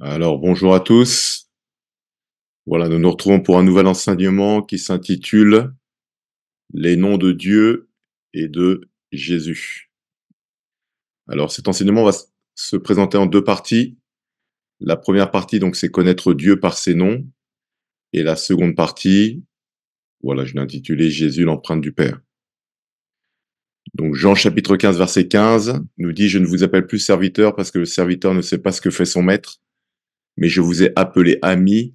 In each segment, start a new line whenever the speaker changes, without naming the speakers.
Alors, bonjour à tous. Voilà, nous nous retrouvons pour un nouvel enseignement qui s'intitule Les noms de Dieu et de Jésus. Alors, cet enseignement va se présenter en deux parties. La première partie, donc, c'est connaître Dieu par ses noms. Et la seconde partie, voilà, je l'ai intitulé Jésus, l'empreinte du Père. Donc, Jean chapitre 15, verset 15 nous dit, je ne vous appelle plus serviteur parce que le serviteur ne sait pas ce que fait son maître, mais je vous ai appelé ami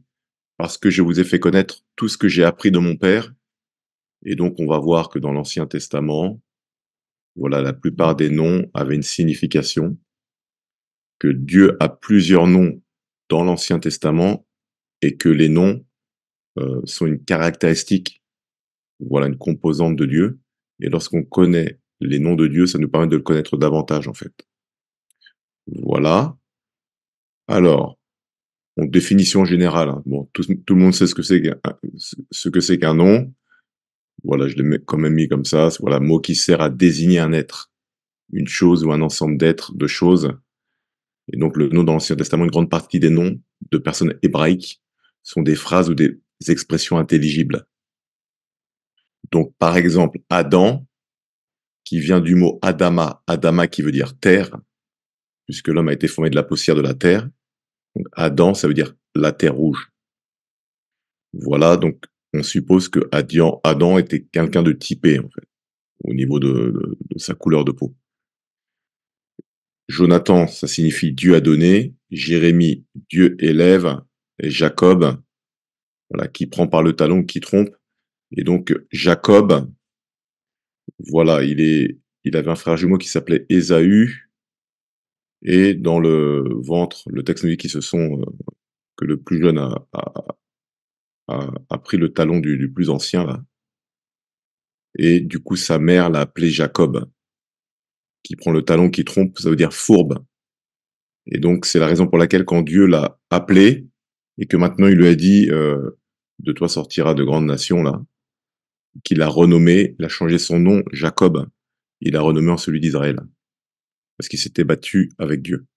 parce que je vous ai fait connaître tout ce que j'ai appris de mon Père. Et donc, on va voir que dans l'Ancien Testament, voilà, la plupart des noms avaient une signification, que Dieu a plusieurs noms dans l'Ancien Testament et que les noms sont une caractéristique, voilà, une composante de Dieu. Et lorsqu'on connaît les noms de Dieu, ça nous permet de le connaître davantage, en fait. Voilà. Alors, en définition générale, hein, bon, tout le monde sait ce que c'est qu'un nom. Voilà, je l'ai quand même mis comme ça. Voilà, mot qui sert à désigner un être, une chose ou un ensemble d'êtres, de choses. Et donc, le nom dans l'Ancien Testament, une grande partie des noms de personnes hébraïques sont des phrases ou des expressions intelligibles. Donc, par exemple, Adam, qui vient du mot Adama, Adama qui veut dire terre, puisque l'homme a été formé de la poussière de la terre. Donc, Adam, ça veut dire la terre rouge. Voilà, donc on suppose que Adam était quelqu'un de typé, en fait, au niveau de sa couleur de peau. Jonathan, ça signifie Dieu a donné. Jérémie, Dieu élève. Et Jacob, voilà, qui prend par le talon, qui trompe. Et donc, Jacob, voilà, il avait un frère jumeau qui s'appelait Ésaü. Et dans le ventre, le texte nous dit que le plus jeune a pris le talon du plus ancien, là. Et du coup, sa mère l'a appelé Jacob, qui prend le talon, qui trompe, ça veut dire fourbe. Et donc, c'est la raison pour laquelle quand Dieu l'a appelé, et que maintenant il lui a dit, de toi sortira de grandes nations, là, qu'il a renommé, il a changé son nom, Jacob, il a renommé en celui d'Israël, parce qu'il s'était battu avec Dieu.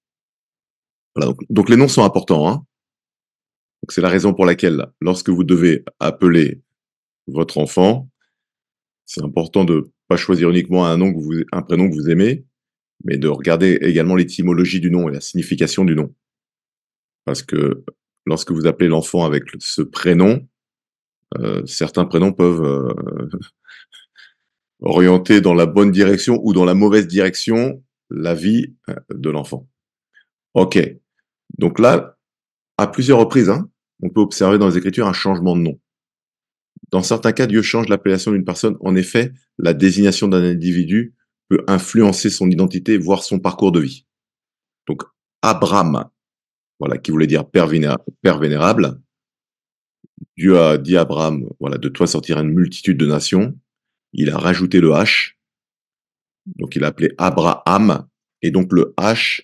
Voilà, donc les noms sont importants, hein. Donc c'est la raison pour laquelle, lorsque vous devez appeler votre enfant, c'est important de pas choisir uniquement un prénom que vous aimez, mais de regarder également l'étymologie du nom et la signification du nom. Parce que lorsque vous appelez l'enfant avec ce prénom, certains prénoms peuvent orienter dans la bonne direction ou dans la mauvaise direction la vie de l'enfant. Ok, donc là, à plusieurs reprises, hein, on peut observer dans les Écritures un changement de nom. Dans certains cas, Dieu change l'appellation d'une personne. En effet, la désignation d'un individu peut influencer son identité, voire son parcours de vie. Donc, Abraham, voilà, qui voulait dire père vénérable. Dieu a dit à Abraham, voilà, de toi sortira une multitude de nations. Il a rajouté le H, donc il a appelé Abraham. Et donc le H,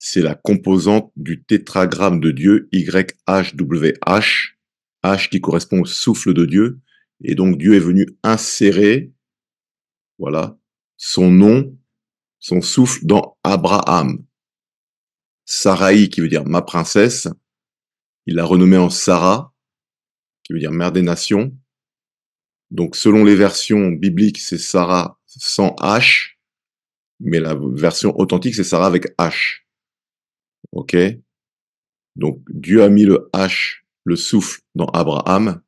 c'est la composante du tétragramme de Dieu, YHWH, H qui correspond au souffle de Dieu. Et donc Dieu est venu insérer, voilà, son nom, son souffle dans Abraham. Sarai, qui veut dire ma princesse, il l'a renommé en Sarah, qui veut dire mère des nations. Donc selon les versions bibliques, c'est Sarah sans H, mais la version authentique, c'est Sarah avec H. Ok? Donc Dieu a mis le H, le souffle, dans Abraham,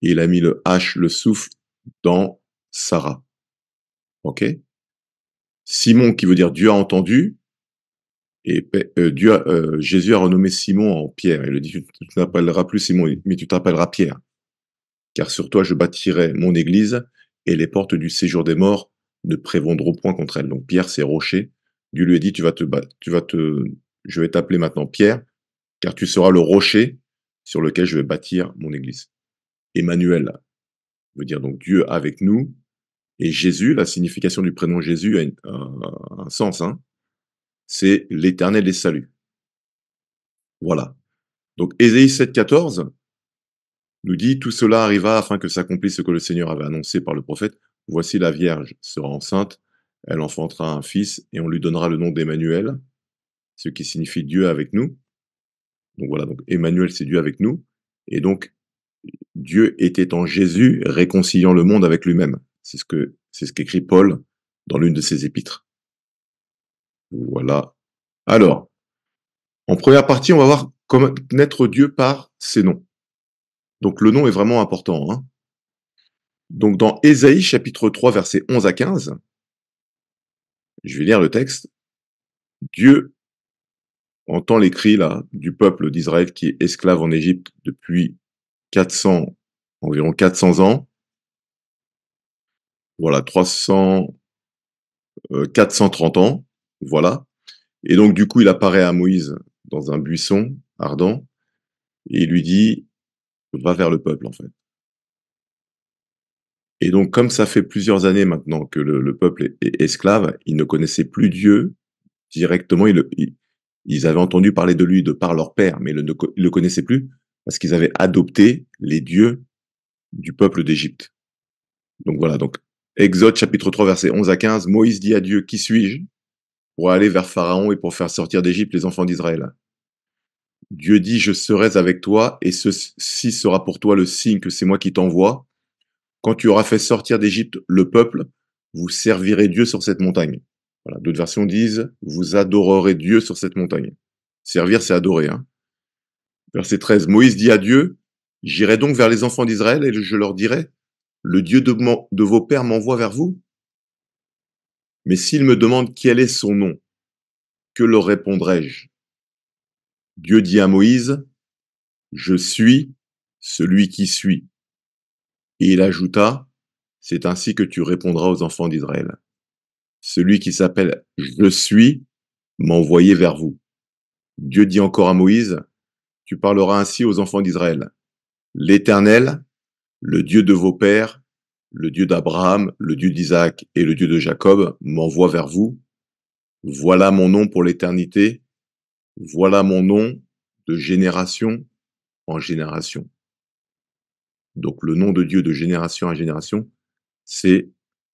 et il a mis le H, le souffle, dans Sarah. Ok? Simon, qui veut dire Dieu a entendu, et Jésus a renommé Simon en Pierre. Il lui dit, tu t'appelleras plus Simon, mais tu t'appelleras Pierre. Car sur toi je bâtirai mon église, et les portes du séjour des morts ne prévendront point contre elle. Donc Pierre, c'est rocher. Dieu lui a dit, je vais t'appeler maintenant Pierre, car tu seras le rocher sur lequel je vais bâtir mon église. Emmanuel veut dire donc Dieu avec nous. Et Jésus, la signification du prénom Jésus a un sens, hein. C'est l'éternel des saluts. Voilà. Donc Ésaïe 7,14 nous dit, tout cela arriva afin que s'accomplisse ce que le Seigneur avait annoncé par le prophète. Voici la Vierge sera enceinte, elle enfantera un fils et on lui donnera le nom d'Emmanuel, ce qui signifie Dieu avec nous. Donc voilà, donc Emmanuel, c'est Dieu avec nous. Et donc, Dieu était en Jésus, réconciliant le monde avec lui-même. C'est ce qu'écrit Paul dans l'une de ses épîtres. Voilà. Alors, en première partie, on va voir comment connaître Dieu par ses noms. Donc le nom est vraiment important, hein. Donc dans Ésaïe chapitre 3 versets 11 à 15, je vais lire le texte. Dieu entend les cris là du peuple d'Israël qui est esclave en Égypte depuis 400, environ 400 ans. Voilà, 430 ans. Voilà. Et donc du coup, il apparaît à Moïse dans un buisson ardent et il lui dit, va vers le peuple en fait. Et donc comme ça fait plusieurs années maintenant que le peuple est esclave, il ne connaissait plus Dieu directement. Ils avaient entendu parler de lui de par leur père, mais ils le connaissaient plus parce qu'ils avaient adopté les dieux du peuple d'Égypte. Donc voilà, donc Exode chapitre 3 verset 11 à 15, Moïse dit à Dieu, qui suis-je pour aller vers Pharaon et pour faire sortir d'Égypte les enfants d'Israël? Dieu dit, je serai avec toi et ceci sera pour toi le signe que c'est moi qui t'envoie. Quand tu auras fait sortir d'Égypte le peuple, vous servirez Dieu sur cette montagne. Voilà. D'autres versions disent, vous adorerez Dieu sur cette montagne. Servir, c'est adorer, hein. Verset 13, Moïse dit à Dieu, j'irai donc vers les enfants d'Israël et je leur dirai, le Dieu de vos pères m'envoie vers vous. Mais s'ils me demandent quel est son nom, que leur répondrai-je? Dieu dit à Moïse, je suis celui qui suis. Et il ajouta, c'est ainsi que tu répondras aux enfants d'Israël. Celui qui s'appelle Je suis m'a envoyé vers vous. Dieu dit encore à Moïse, tu parleras ainsi aux enfants d'Israël. L'Éternel, le Dieu de vos pères, le Dieu d'Abraham, le Dieu d'Isaac et le Dieu de Jacob m'envoie vers vous. Voilà mon nom pour l'éternité. Voilà mon nom de génération en génération. Donc le nom de Dieu de génération en génération, c'est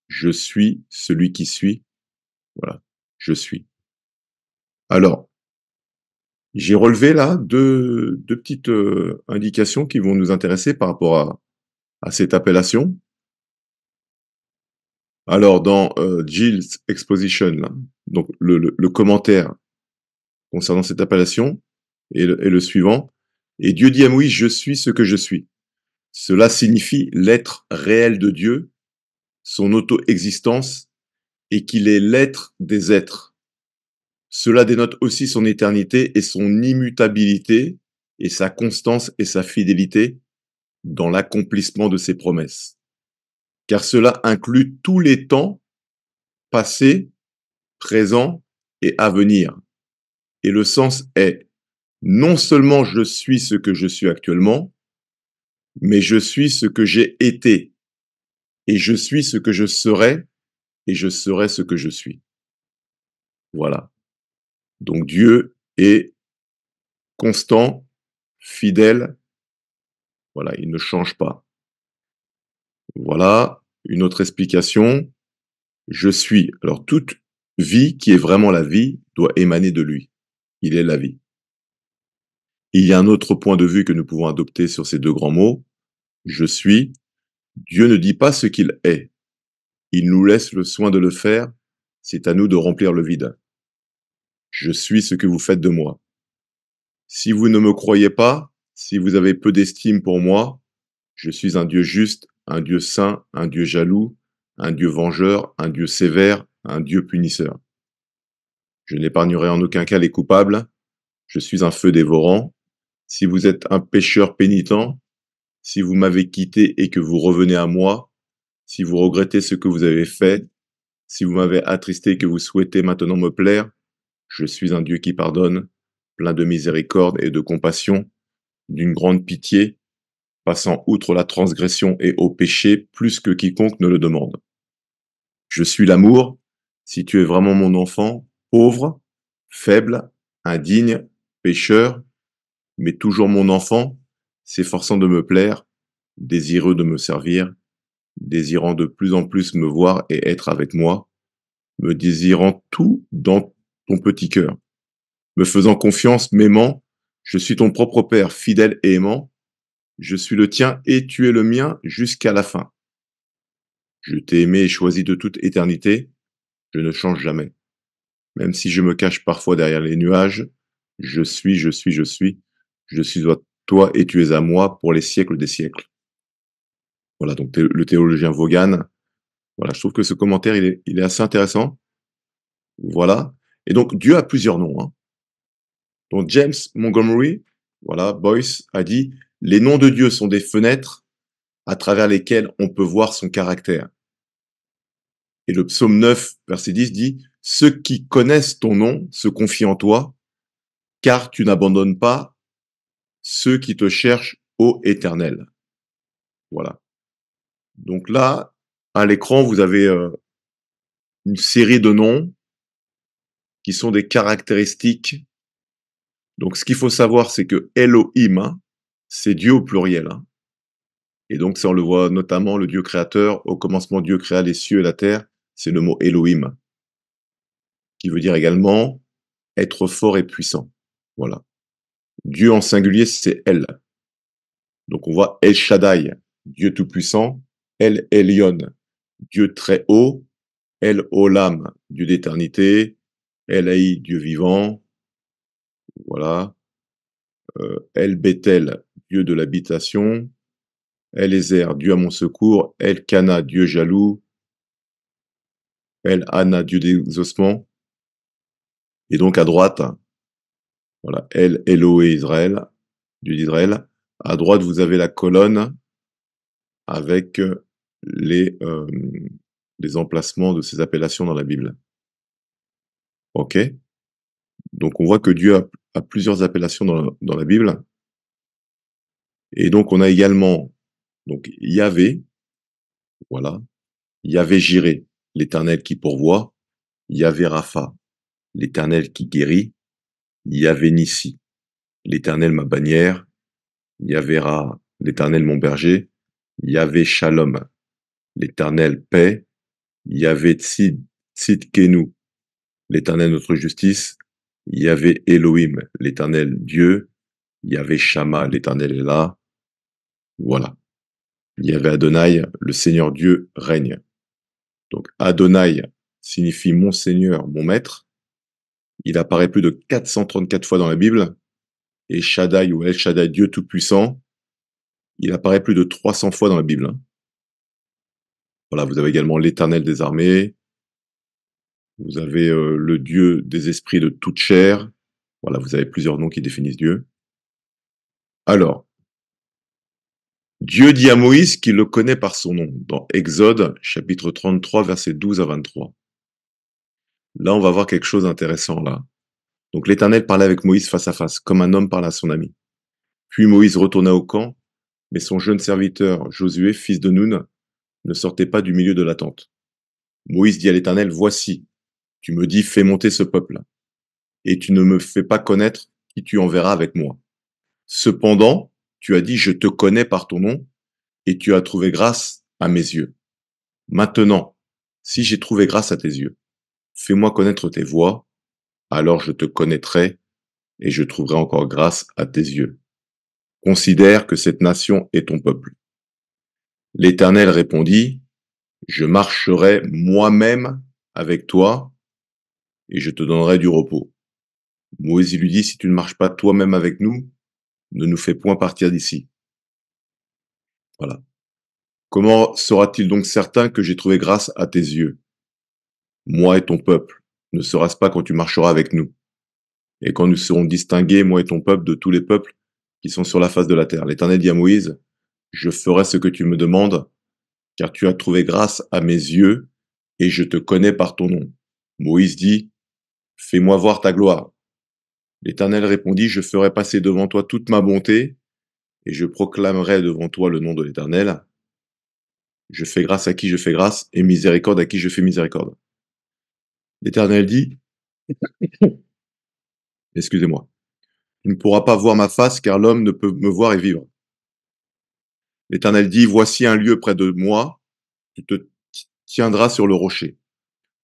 Je suis celui qui suis. Voilà, je suis. Alors, j'ai relevé là deux petites indications qui vont nous intéresser par rapport à cette appellation. Alors, dans Gill's Exposition, là, donc le commentaire concernant cette appellation est le suivant. Et Dieu dit à Moïse, je suis ce que je suis. Cela signifie l'être réel de Dieu, son auto-existence, et qu'il est l'être des êtres. Cela dénote aussi son éternité et son immutabilité, et sa constance et sa fidélité dans l'accomplissement de ses promesses. Car cela inclut tous les temps passés, présents et à venir. Et le sens est, non seulement je suis ce que je suis actuellement, mais je suis ce que j'ai été, et je suis ce que je serai, et je serai ce que je suis. Voilà. Donc Dieu est constant, fidèle, voilà, il ne change pas. Voilà, une autre explication. Je suis. Alors toute vie qui est vraiment la vie doit émaner de lui. Il est la vie. Il y a un autre point de vue que nous pouvons adopter sur ces deux grands mots. Je suis. Dieu ne dit pas ce qu'il est. Il nous laisse le soin de le faire. C'est à nous de remplir le vide. Je suis ce que vous faites de moi. Si vous ne me croyez pas, si vous avez peu d'estime pour moi, je suis un Dieu juste, un Dieu saint, un Dieu jaloux, un Dieu vengeur, un Dieu sévère, un Dieu punisseur. Je n'épargnerai en aucun cas les coupables. Je suis un feu dévorant. Si vous êtes un pécheur pénitent, si vous m'avez quitté et que vous revenez à moi, si vous regrettez ce que vous avez fait, si vous m'avez attristé et que vous souhaitez maintenant me plaire, je suis un Dieu qui pardonne, plein de miséricorde et de compassion, d'une grande pitié, passant outre la transgression et au péché plus que quiconque ne le demande. Je suis l'amour, si tu es vraiment mon enfant, pauvre, faible, indigne, pécheur, mais toujours mon enfant, s'efforçant de me plaire, désireux de me servir, désirant de plus en plus me voir et être avec moi, me désirant tout dans ton petit cœur, me faisant confiance, m'aimant, Je suis ton propre Père, fidèle et aimant. Je suis le tien et tu es le mien jusqu'à la fin. Je t'ai aimé et choisi de toute éternité. Je ne change jamais. Même si je me cache parfois derrière les nuages, je suis, je suis, je suis. Je suis à toi et tu es à moi pour les siècles des siècles. Voilà, donc le théologien Vaughan. Voilà, je trouve que ce commentaire, il est assez intéressant. Voilà. Et donc, Dieu a plusieurs noms, hein. Donc, James Montgomery, voilà, Boyce, a dit, les noms de Dieu sont des fenêtres à travers lesquelles on peut voir son caractère. Et le psaume 9, verset 10 dit, ceux qui connaissent ton nom se confient en toi, car tu n'abandonnes pas ceux qui te cherchent, ô Éternel. Voilà. Donc là, à l'écran, vous avez une série de noms qui sont des caractéristiques. Donc, ce qu'il faut savoir, c'est que Elohim, hein, c'est Dieu au pluriel, hein. Et donc, ça, on le voit notamment, le Dieu créateur. Au commencement, Dieu créa les cieux et la terre. C'est le mot Elohim, qui veut dire également être fort et puissant. Voilà. Dieu en singulier, c'est El. Donc, on voit El Shaddai, Dieu tout-puissant. El Elyon, Dieu très haut. El Olam, Dieu d'éternité. El Haï, Dieu vivant. Voilà. El Bethel, Dieu de l'habitation. El Ezer, Dieu à mon secours. El Kana, Dieu jaloux. El Hana, Dieu des ossements. Et donc à droite, voilà, El Eloé Israël, Dieu d'Israël. À droite, vous avez la colonne avec les, euh, les emplacements de ces appellations dans la Bible. Ok? Donc on voit que Dieu a plusieurs appellations dans la Bible. Et donc on a également donc Yahvé, voilà, Yahvé Jiré, l'Éternel qui pourvoit, Yahvé Rapha, l'Éternel qui guérit, Yahvé Nissi, l'Éternel ma bannière, Yahvé Ra, l'Éternel mon berger, Yahvé Shalom, l'Éternel paix, Yahvé Tzidkenu, l'Éternel notre justice, Yahvé Elohim, l'Éternel Dieu, Yahvé Shama, l'Éternel est là, voilà. Yahvé Adonai, le Seigneur Dieu règne. Donc Adonai signifie mon Seigneur, mon Maître. Il apparaît plus de 434 fois dans la Bible. Et Shaddai ou El Shaddai, Dieu Tout-Puissant, il apparaît plus de 300 fois dans la Bible, hein. Voilà, vous avez également l'Éternel des armées. Vous avez le Dieu des esprits de toute chair. Voilà, vous avez plusieurs noms qui définissent Dieu. Alors, Dieu dit à Moïse qu'il le connaît par son nom, dans Exode, chapitre 33, versets 12 à 23. Là, on va voir quelque chose d'intéressant, là. Donc, l'Éternel parlait avec Moïse face à face, comme un homme parle à son ami. Puis Moïse retourna au camp, mais son jeune serviteur, Josué, fils de Nun, ne sortait pas du milieu de la tente. Moïse dit à l'Éternel, voici, tu me dis, fais monter ce peuple, et tu ne me fais pas connaître qui tu enverras avec moi. Cependant, tu as dit, je te connais par ton nom, et tu as trouvé grâce à mes yeux. Maintenant, si j'ai trouvé grâce à tes yeux, fais-moi connaître tes voies, alors je te connaîtrai, et je trouverai encore grâce à tes yeux. Considère que cette nation est ton peuple. L'Éternel répondit, je marcherai moi-même avec toi, et je te donnerai du repos. Moïse lui dit, si tu ne marches pas toi-même avec nous, ne nous fais point partir d'ici. Voilà. Comment sera-t-il donc certain que j'ai trouvé grâce à tes yeux? Moi et ton peuple, ne sera-ce pas quand tu marcheras avec nous? Et quand nous serons distingués, moi et ton peuple, de tous les peuples qui sont sur la face de la terre. L'Éternel dit à Moïse, je ferai ce que tu me demandes, car tu as trouvé grâce à mes yeux, et je te connais par ton nom. Moïse dit, fais-moi voir ta gloire. L'Éternel répondit, je ferai passer devant toi toute ma bonté, et je proclamerai devant toi le nom de l'Éternel. Je fais grâce à qui je fais grâce, et miséricorde à qui je fais miséricorde. L'Éternel dit, excusez-moi, tu ne pourras pas voir ma face, car l'homme ne peut me voir et vivre. L'Éternel dit, voici un lieu près de moi, tu te tiendras sur le rocher.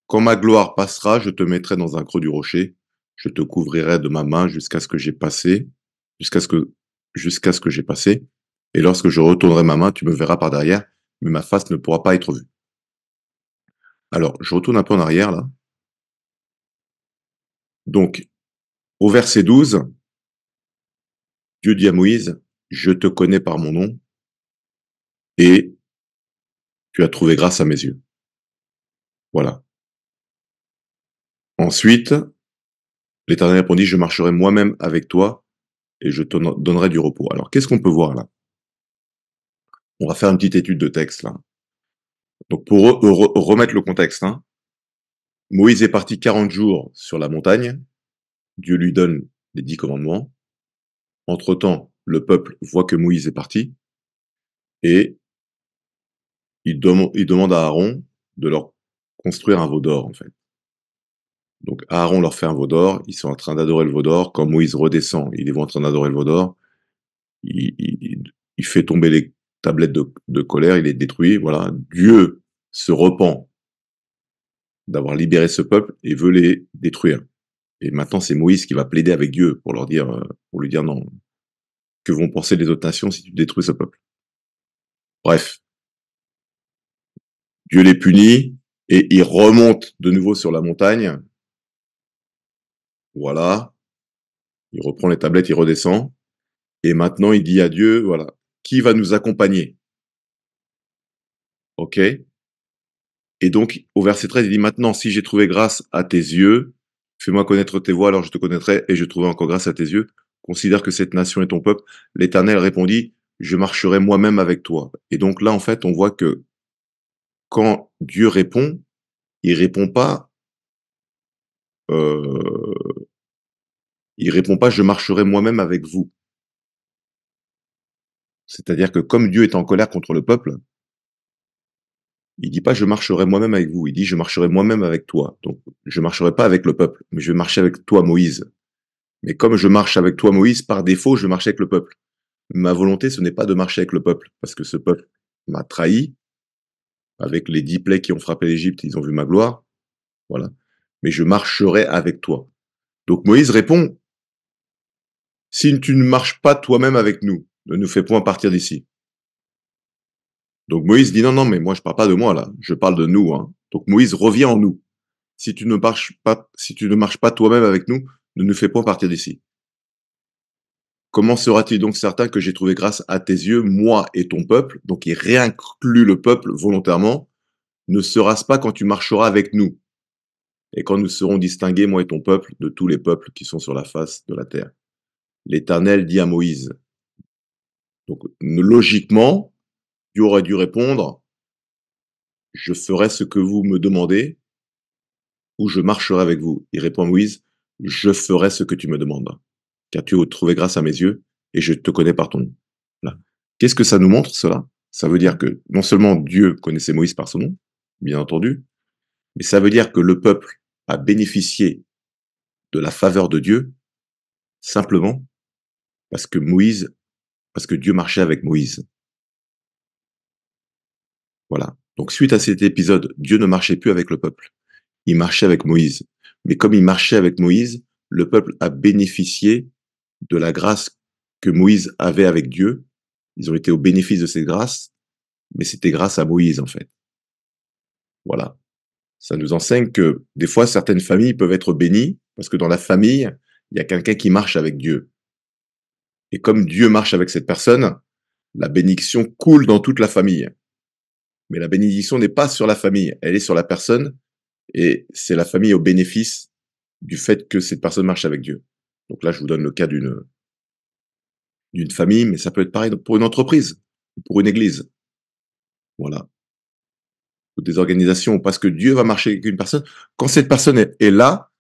Quand ma gloire passera, je te mettrai dans un creux du rocher, je te couvrirai de ma main jusqu'à ce que j'ai passé. jusqu'à ce que, jusqu'à ce que j'ai passé. Et lorsque je retournerai ma main, tu me verras par derrière, mais ma face ne pourra pas être vue. Alors, je retourne un peu en arrière, là. Donc, au verset 12, Dieu dit à Moïse, je te connais par mon nom et tu as trouvé grâce à mes yeux. Voilà. Ensuite, l'Éternel répondit, je marcherai moi-même avec toi et je te donnerai du repos. Alors, qu'est-ce qu'on peut voir là? On va faire une petite étude de texte là. Donc, pour remettre le contexte, hein, Moïse est parti 40 jours sur la montagne. Dieu lui donne les 10 commandements. Entre-temps, le peuple voit que Moïse est parti et il demande à Aaron de leur construire un veau d'or, en fait. Donc Aaron leur fait un veau d'or, ils sont en train d'adorer le veau d'or. Quand Moïse redescend, il les voit en train d'adorer le veau d'or. Il fait tomber les tablettes de colère, il les détruit. Voilà. Dieu se repent d'avoir libéré ce peuple et veut les détruire. Et maintenant, c'est Moïse qui va plaider avec Dieu pour leur dire, pour lui dire non. Que vont penser les autres nations si tu détruis ce peuple? Bref, Dieu les punit et il remonte de nouveau sur la montagne. Voilà. Il reprend les tablettes, il redescend. Et maintenant, il dit à Dieu, voilà, qui va nous accompagner? OK? Et donc, au verset 13, il dit, maintenant, si j'ai trouvé grâce à tes yeux, fais-moi connaître tes voies, alors je te connaîtrai et je trouverai encore grâce à tes yeux. Considère que cette nation est ton peuple. L'Éternel répondit, je marcherai moi-même avec toi. Et donc là, en fait, on voit que quand Dieu répond, il répond pas, euh, il répond pas, je marcherai moi-même avec vous. C'est-à-dire que comme Dieu est en colère contre le peuple, il dit pas je marcherai moi-même avec vous, il dit je marcherai moi-même avec toi. Donc je marcherai pas avec le peuple, mais je vais marcher avec toi Moïse. Mais comme je marche avec toi Moïse, par défaut, je vais marcher avec le peuple. Ma volonté, ce n'est pas de marcher avec le peuple, parce que ce peuple m'a trahi, avec les 10 plaies qui ont frappé l'Égypte, ils ont vu ma gloire, voilà. Mais je marcherai avec toi. Donc Moïse répond, si tu ne marches pas toi-même avec nous, ne nous fais point partir d'ici. Donc Moïse dit non, non, mais moi je parle pas de moi là, je parle de nous. Hein. Donc Moïse revient en nous. Si tu ne marches pas toi-même avec nous, ne nous fais pas partir d'ici. Comment sera-t-il donc certain que j'ai trouvé grâce à tes yeux, moi et ton peuple? Donc il réinclut le peuple volontairement. Ne sera-ce pas quand tu marcheras avec nous et quand nous serons distingués, moi et ton peuple, de tous les peuples qui sont sur la face de la terre? L'Éternel dit à Moïse. Donc logiquement, Dieu aurait dû répondre, je ferai ce que vous me demandez, ou je marcherai avec vous. Il répond à Moïse, je ferai ce que tu me demandes, car tu as trouvé grâce à mes yeux, et je te connais par ton nom. Là. Qu'est-ce que ça nous montre, cela? Ça veut dire que non seulement Dieu connaissait Moïse par son nom, bien entendu, mais ça veut dire que le peuple a bénéficié de la faveur de Dieu simplement parce que Dieu marchait avec Moïse. Voilà. Donc suite à cet épisode, Dieu ne marchait plus avec le peuple. Il marchait avec Moïse. Mais comme il marchait avec Moïse, le peuple a bénéficié de la grâce que Moïse avait avec Dieu. Ils ont été au bénéfice de cette grâce, mais c'était grâce à Moïse, en fait. Voilà. Ça nous enseigne que des fois, certaines familles peuvent être bénies parce que dans la famille, il y a quelqu'un qui marche avec Dieu. Et comme Dieu marche avec cette personne, la bénédiction coule dans toute la famille. Mais la bénédiction n'est pas sur la famille, elle est sur la personne et c'est la famille au bénéfice du fait que cette personne marche avec Dieu. Donc là, je vous donne le cas d'une famille, mais ça peut être pareil pour une entreprise, pour une église. Voilà. Ou des organisations, parce que Dieu va marcher avec une personne. Quand cette personne est là,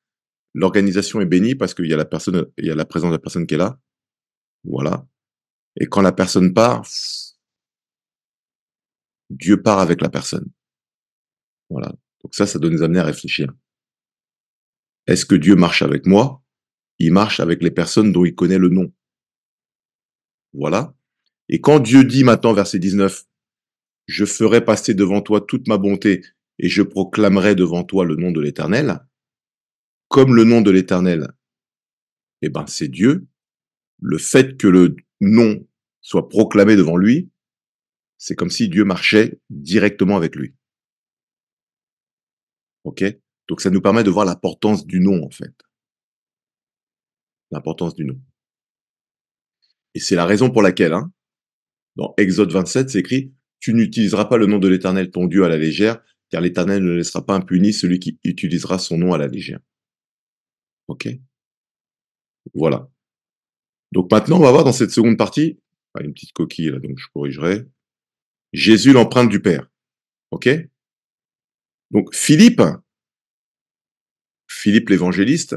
l'organisation est bénie parce qu'il y a la personne, il y a la présence de la personne qui est là. Voilà. Et quand la personne part, Dieu part avec la personne. Voilà. Donc ça doit nous amener à réfléchir. Est-ce que Dieu marche avec moi? Il marche avec les personnes dont il connaît le nom. Voilà. Et quand Dieu dit maintenant, verset 19, je ferai passer devant toi toute ma bonté et je proclamerai devant toi le nom de l'Éternel, comme le nom de l'Éternel, eh ben, c'est Dieu. le fait que le nom soit proclamé devant lui, c'est comme si Dieu marchait directement avec lui. Ok? Donc ça nous permet de voir l'importance du nom, en fait. L'importance du nom. Et c'est la raison pour laquelle, hein, dans Exode 27, c'est écrit, tu n'utiliseras pas le nom de l'Éternel ton Dieu à la légère, car l'Éternel ne laissera pas impuni celui qui utilisera son nom à la légère. Ok? Voilà. Donc maintenant, on va voir dans cette seconde partie, une petite coquille là, donc je corrigerai. Jésus, l'empreinte du Père. Ok? Donc Philippe l'évangéliste,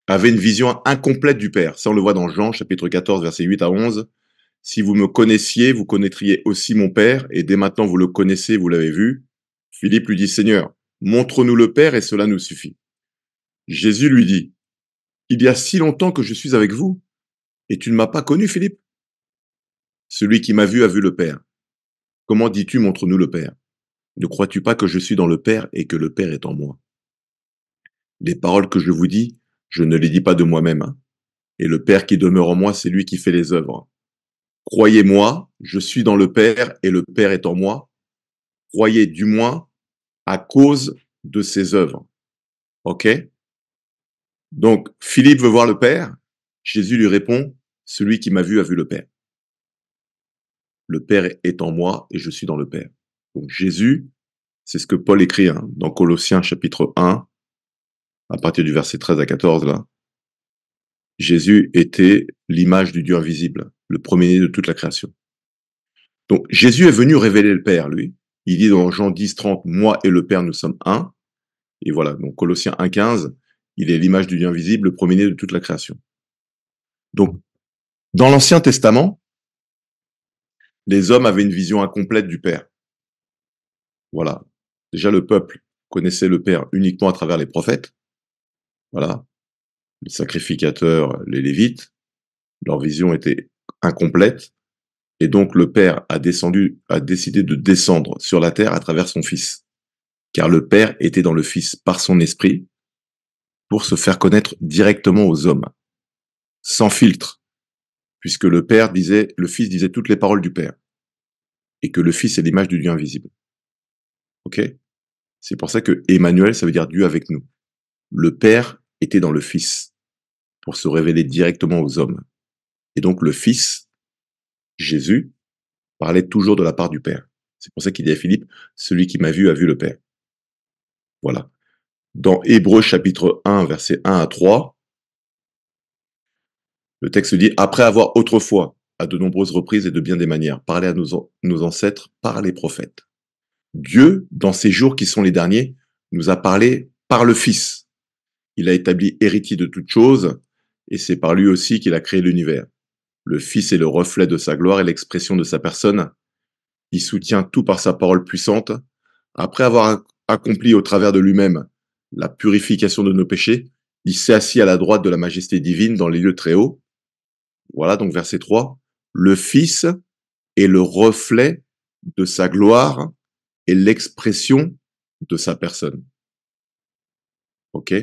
avait une vision incomplète du Père. Ça, on le voit dans Jean, chapitre 14, versets 8 à 11. Si vous me connaissiez, vous connaîtriez aussi mon Père, et dès maintenant vous le connaissez, vous l'avez vu. Philippe lui dit, Seigneur, montre-nous le Père, et cela nous suffit. Jésus lui dit, il y a si longtemps que je suis avec vous, et tu ne m'as pas connu, Philippe? Celui qui m'a vu a vu le Père. Comment dis-tu, montre-nous le Père? Ne crois-tu pas que je suis dans le Père et que le Père est en moi? Les paroles que je vous dis, je ne les dis pas de moi-même, hein. Et le Père qui demeure en moi, c'est lui qui fait les œuvres. Croyez-moi, je suis dans le Père et le Père est en moi. Croyez du moins à cause de ses œuvres. Ok? Donc, Philippe veut voir le Père. Jésus lui répond, celui qui m'a vu a vu le Père. Le Père est en moi et je suis dans le Père. Donc, Jésus, c'est ce que Paul écrit dans Colossiens chapitre 1, à partir du verset 13 à 14, là. Jésus était l'image du Dieu invisible, le premier-né de toute la création. Donc, Jésus est venu révéler le Père, lui. Il dit dans Jean 10, 30, moi et le Père, nous sommes un. Et voilà, donc Colossiens 1, 15, il est l'image du Dieu invisible, le premier-né de toute la création. Donc, dans l'Ancien Testament, les hommes avaient une vision incomplète du Père. Voilà. Déjà, le peuple connaissait le Père uniquement à travers les prophètes. Voilà. Les sacrificateurs, les Lévites, leur vision était incomplète. Et donc, le Père a décidé de descendre sur la terre à travers son Fils. Car le Père était dans le Fils par son esprit pour se faire connaître directement aux hommes, sans filtre, puisque le Fils disait toutes les paroles du Père, et que le Fils est l'image du Dieu invisible. Ok? C'est pour ça que Emmanuel, ça veut dire Dieu avec nous. Le Père était dans le Fils pour se révéler directement aux hommes. Et donc le Fils, Jésus, parlait toujours de la part du Père. C'est pour ça qu'il dit à Philippe, celui qui m'a vu a vu le Père. Voilà. Dans Hébreux chapitre 1, versets 1 à 3, le texte dit, après avoir autrefois, à de nombreuses reprises et de bien des manières, parlé à nos ancêtres par les prophètes. Dieu, dans ces jours qui sont les derniers, nous a parlé par le Fils. Il a établi héritier de toutes choses, et c'est par lui aussi qu'il a créé l'univers. Le Fils est le reflet de sa gloire et l'expression de sa personne. Il soutient tout par sa parole puissante. Après avoir accompli au travers de lui-même la purification de nos péchés, il s'est assis à la droite de la majesté divine dans les lieux très hauts. Voilà, donc verset 3. Le Fils est le reflet de sa gloire et l'expression de sa personne. Ok?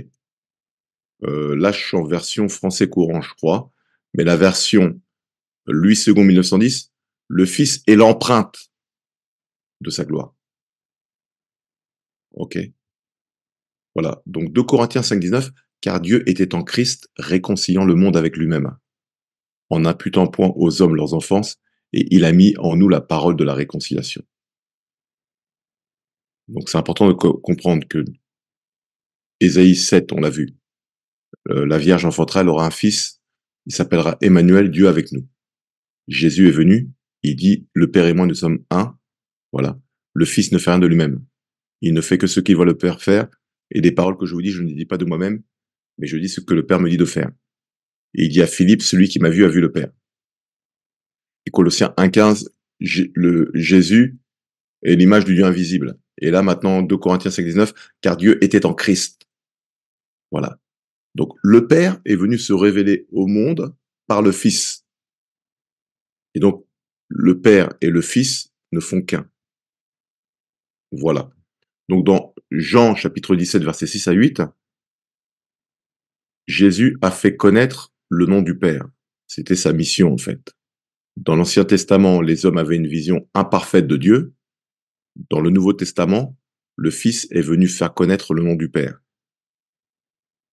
Là, je suis en version français courant, je crois. Mais la version Louis II 1910, le Fils est l'empreinte de sa gloire. Ok? Voilà. Donc 2 Corinthiens 5, 19, car Dieu était en Christ réconciliant le monde avec lui-même, en imputant point aux hommes leurs offenses, et il a mis en nous la parole de la réconciliation. Donc c'est important de comprendre que Ésaïe 7, on l'a vu, la Vierge enfantera, elle aura un fils, il s'appellera Emmanuel, Dieu avec nous. Jésus est venu, il dit, le Père et moi nous sommes un, voilà. Le Fils ne fait rien de lui-même. Il ne fait que ce qu'il voit le Père faire, et des paroles que je vous dis, je ne les dis pas de moi-même, mais je dis ce que le Père me dit de faire. Et il dit à Philippe, celui qui m'a vu a vu le Père. Et Colossiens 1,15, Jésus est l'image du Dieu invisible. Et là, maintenant, 2 Corinthiens 5,19, car Dieu était en Christ. Voilà. Donc, le Père est venu se révéler au monde par le Fils. Et donc, le Père et le Fils ne font qu'un. Voilà. Donc, dans Jean chapitre 17, versets 6 à 8, Jésus a fait connaître le nom du Père. C'était sa mission, en fait. Dans l'Ancien Testament, les hommes avaient une vision imparfaite de Dieu. Dans le Nouveau Testament, le Fils est venu faire connaître le nom du Père.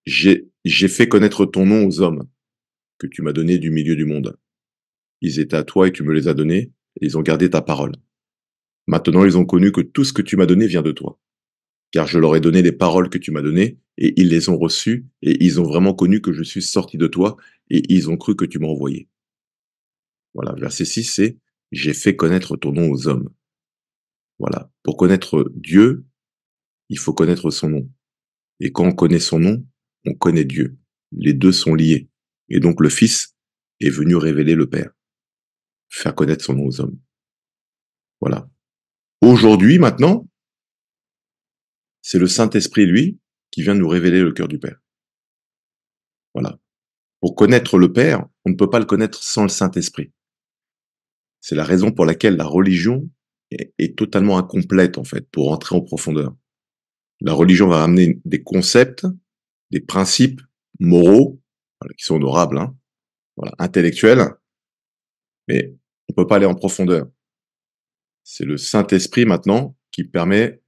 J'ai fait connaître ton nom aux hommes que tu m'as donné du milieu du monde. Ils étaient à toi et tu me les as donnés, et ils ont gardé ta parole. Maintenant, ils ont connu que tout ce que tu m'as donné vient de toi. Car je leur ai donné les paroles que tu m'as données, et ils les ont reçues, et ils ont vraiment connu que je suis sorti de toi, et ils ont cru que tu m'as envoyé. Voilà, verset 6, c'est « J'ai fait connaître ton nom aux hommes ». Voilà, pour connaître Dieu, il faut connaître son nom. Et quand on connaît son nom, on connaît Dieu. Les deux sont liés. Et donc le Fils est venu révéler le Père, faire connaître son nom aux hommes. Voilà. Aujourd'hui, maintenant, c'est le Saint-Esprit, lui, qui vient nous révéler le cœur du Père. Voilà. Pour connaître le Père, on ne peut pas le connaître sans le Saint-Esprit. C'est la raison pour laquelle la religion est totalement incomplète, en fait, pour entrer en profondeur. La religion va ramener des concepts, des principes moraux, voilà, qui sont honorables, hein, voilà, intellectuels, mais on peut pas aller en profondeur. C'est le Saint-Esprit maintenant qui permet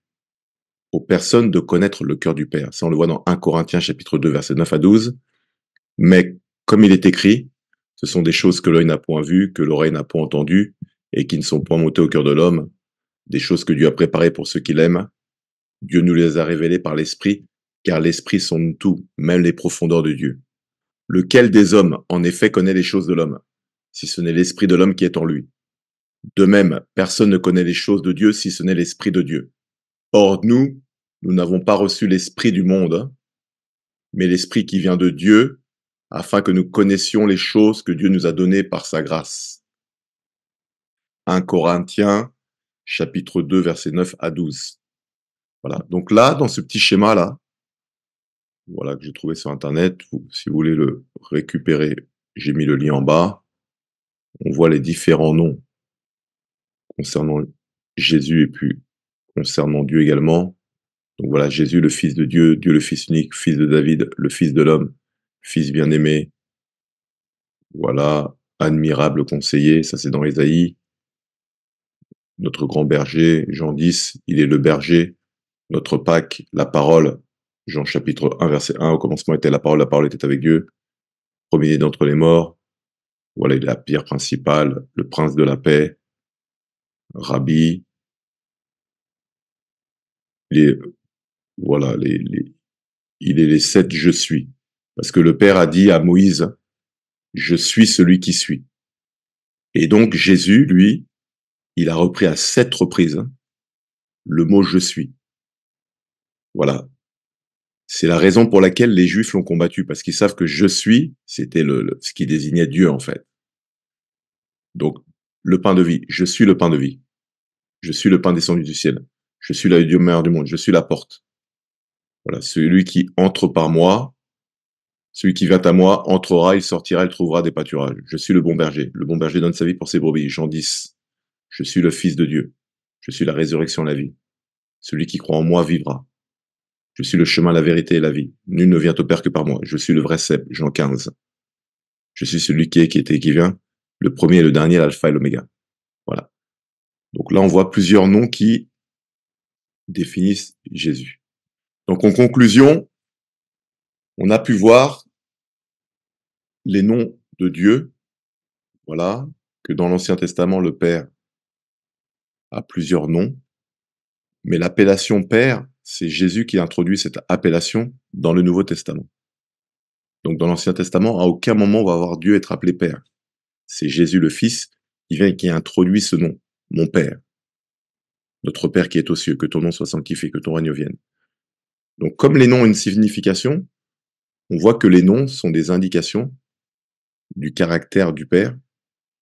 aux personnes de connaître le cœur du Père. Ça, on le voit dans 1 Corinthiens chapitre 2, versets 9 à 12. Mais comme il est écrit, ce sont des choses que l'œil n'a point vues, que l'oreille n'a point entendues, et qui ne sont point montées au cœur de l'homme, des choses que Dieu a préparées pour ceux qui l'aiment. Dieu nous les a révélées par l'Esprit, car l'Esprit sonde tout, même les profondeurs de Dieu. Lequel des hommes, en effet, connaît les choses de l'homme, si ce n'est l'Esprit de l'homme qui est en lui? De même, personne ne connaît les choses de Dieu si ce n'est l'Esprit de Dieu. Or, nous n'avons pas reçu l'Esprit du monde, mais l'Esprit qui vient de Dieu, afin que nous connaissions les choses que Dieu nous a données par sa grâce. 1 Corinthiens, chapitre 2, versets 9 à 12. Voilà. Donc là, dans ce petit schéma-là, voilà, que j'ai trouvé sur Internet, si vous voulez le récupérer, j'ai mis le lien en bas. On voit les différents noms concernant Jésus et puis concernant Dieu également. Donc voilà, Jésus, le Fils de Dieu, Dieu le Fils unique, Fils de David, le Fils de l'homme, Fils bien-aimé. Voilà, admirable conseiller, ça c'est dans Ésaïe. Notre grand berger, Jean 10, il est le berger. Notre Pâque, la parole, Jean chapitre 1, verset 1, au commencement était la parole était avec Dieu. Premier d'entre les morts. Voilà, il est la pierre principale, le prince de la paix, Rabbi. Voilà, il est les 7 je suis. Parce que le Père a dit à Moïse, je suis celui qui suis. Et donc Jésus, lui, il a repris à 7 reprises le mot je suis. Voilà. C'est la raison pour laquelle les Juifs l'ont combattu, parce qu'ils savent que je suis, c'était ce qui désignait Dieu, en fait. Donc, le pain de vie, je suis le pain de vie. Je suis le pain descendu du ciel. Je suis la lumière du monde. Je suis la porte. Voilà. Celui qui entre par moi, celui qui vient à moi, entrera, il sortira, il trouvera des pâturages. Je suis le bon berger. Le bon berger donne sa vie pour ses brebis. Jean 10. Je suis le Fils de Dieu. Je suis la résurrection, la vie. Celui qui croit en moi vivra. Je suis le chemin, la vérité et la vie. Nul ne vient au Père que par moi. Je suis le vrai cep. Jean 15. Je suis celui qui est, qui était et qui vient. Le premier et le dernier, l'alpha et l'oméga. Voilà. Donc là, on voit plusieurs noms qui définissent Jésus. Donc en conclusion, on a pu voir les noms de Dieu. Voilà. Que dans l'Ancien Testament, le Père a plusieurs noms. Mais l'appellation Père, c'est Jésus qui introduit cette appellation dans le Nouveau Testament. Donc dans l'Ancien Testament, à aucun moment on va voir Dieu être appelé Père. C'est Jésus le Fils qui vient et qui introduit ce nom, mon Père. Notre Père qui est aux cieux, que ton nom soit sanctifié, que ton règne vienne. Donc comme les noms ont une signification, on voit que les noms sont des indications du caractère du Père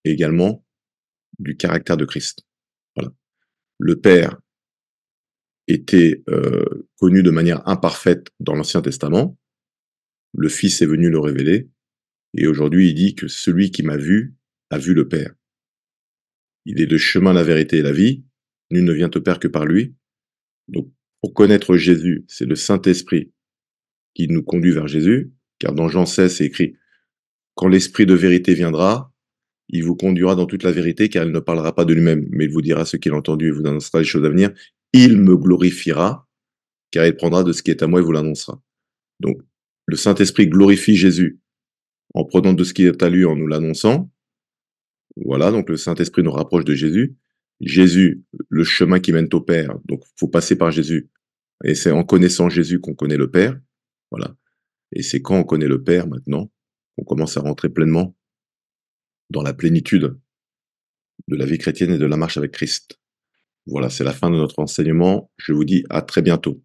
et également du caractère de Christ. Voilà. Le Père était connu de manière imparfaite dans l'Ancien Testament. Le Fils est venu le révéler. Et aujourd'hui, il dit que celui qui m'a vu a vu le Père. Il est le chemin, la vérité et la vie. Nul ne vient au Père que par lui. Donc, pour connaître Jésus, c'est le Saint-Esprit qui nous conduit vers Jésus. Car dans Jean 16, c'est écrit quand l'Esprit de vérité viendra, il vous conduira dans toute la vérité, car il ne parlera pas de lui-même, mais il vous dira ce qu'il a entendu et vous annoncera les choses à venir. Il me glorifiera, car il prendra de ce qui est à moi et vous l'annoncera. Donc, le Saint-Esprit glorifie Jésus en prenant de ce qui est à lui, en nous l'annonçant. Voilà, donc le Saint-Esprit nous rapproche de Jésus. Jésus, le chemin qui mène au Père, donc faut passer par Jésus. Et c'est en connaissant Jésus qu'on connaît le Père. Voilà. Et c'est quand on connaît le Père maintenant qu'on commence à rentrer pleinement dans la plénitude de la vie chrétienne et de la marche avec Christ. Voilà, c'est la fin de notre enseignement. Je vous dis à très bientôt.